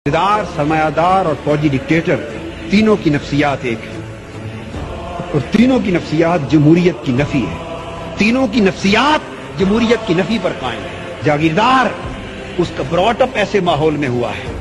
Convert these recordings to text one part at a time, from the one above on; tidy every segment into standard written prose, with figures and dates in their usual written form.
इक़्तिदार, सरमायादार और फौजी डिक्टेटर तीनों की नफ्सियात एक है और तीनों की नफ्सियात जमहूरियत की नफी है। तीनों की नफ्सियात जमहूरियत की नफी पर कायम है। जागीरदार उसका ब्रॉटअप ऐसे माहौल में हुआ है,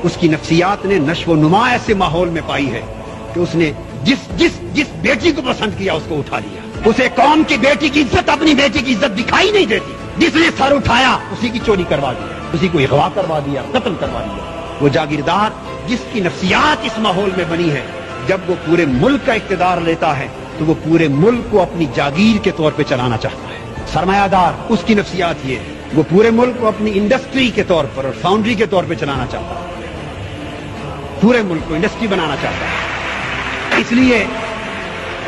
उसकी नफ्सियात ने नश्व नुमा ऐसे माहौल में पाई है कि उसने जिस बेटी को पसंद किया उसको उठा लिया। उसे कौम की बेटी की इज्जत, अपनी बेटी की इज्जत दिखाई नहीं देती। जिसने सर उठाया उसी की चोरी करवा दी, उसी को अगवा करवा दिया, कत्ल करवा दिया। वो जागीरदार जिसकी नफ्सियात इस माहौल में बनी है, जब वो पूरे मुल्क का इक़्तिदार लेता है तो वो पूरे मुल्क को अपनी जागीर के तौर पे चलाना चाहता है। सरमायादार उसकी नफ्सियात ये है, वो पूरे मुल्क को अपनी इंडस्ट्री के तौर पर और फाउंड्री के तौर पे चलाना चाहता है, पूरे मुल्क को इंडस्ट्री बनाना चाहता है। इसलिए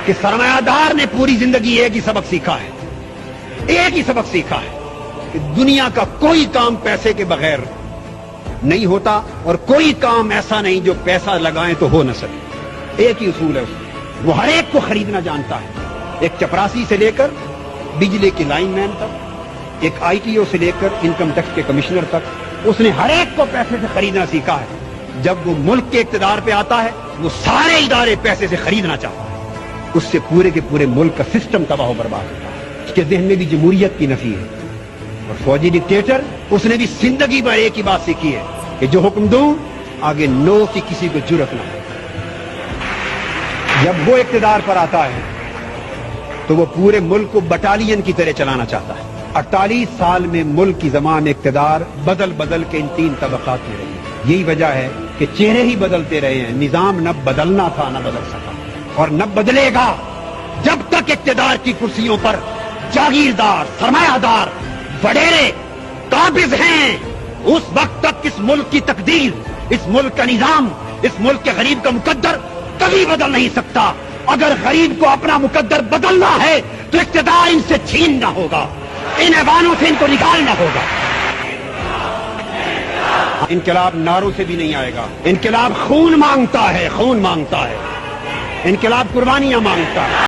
कि सरमायादार ने पूरी जिंदगी एक ही सबक सीखा है, एक ही सबक सीखा है कि दुनिया का कोई काम पैसे के बगैर नहीं होता और कोई काम ऐसा नहीं जो पैसा लगाएं तो हो न सके। एक ही उसूल है उसका, वो हर एक को खरीदना जानता है। एक चपरासी से लेकर बिजली की लाइन मैन तक, एक ITO से लेकर इनकम टैक्स के कमिश्नर तक, उसने हर एक को पैसे से खरीदना सीखा है। जब वो मुल्क के इक़्तिदार पे आता है, वो सारे इदारे पैसे से खरीदना चाहता है। उससे पूरे के पूरे मुल्क का सिस्टम तबाह बर्बाद होता है। उसके ज़हन में भी जमहूरियत की नफी है। और फौजी डिक्टेटर उसने भी जिंदगी भर एक ही बात सीखी है कि जो हुक्म दूं आगे नो की किसी को जुर्रत ना हो। जब वो इक़्तिदार पर आता है तो वो पूरे मुल्क को बटालियन की तरह चलाना चाहता है। 48 साल में मुल्क की ज़मान इक़्तिदार बदल बदल के इन 3 तबक़ात में रही। यही वजह है कि चेहरे ही बदलते रहे हैं। निजाम न बदलना था न बदल सका और न बदलेगा जब तक इक़्तिदार की कुर्सियों पर जागीरदार, सरमायादार, वडेरे काबिज हैं। उस वक्त तक इस मुल्क की तकदीर, इस मुल्क का निजाम, इस मुल्क के गरीब का मुकद्दर कभी बदल नहीं सकता। अगर गरीब को अपना मुकद्दर बदलना है तो इक़्तिदार इनसे छीनना होगा, इन ऐवानों से इनको निकालना होगा। इनकलाब नारों से भी नहीं आएगा। इनकलाब खून मांगता है, खून मांगता है। इनकलाब कुर्बानियां मांगता है।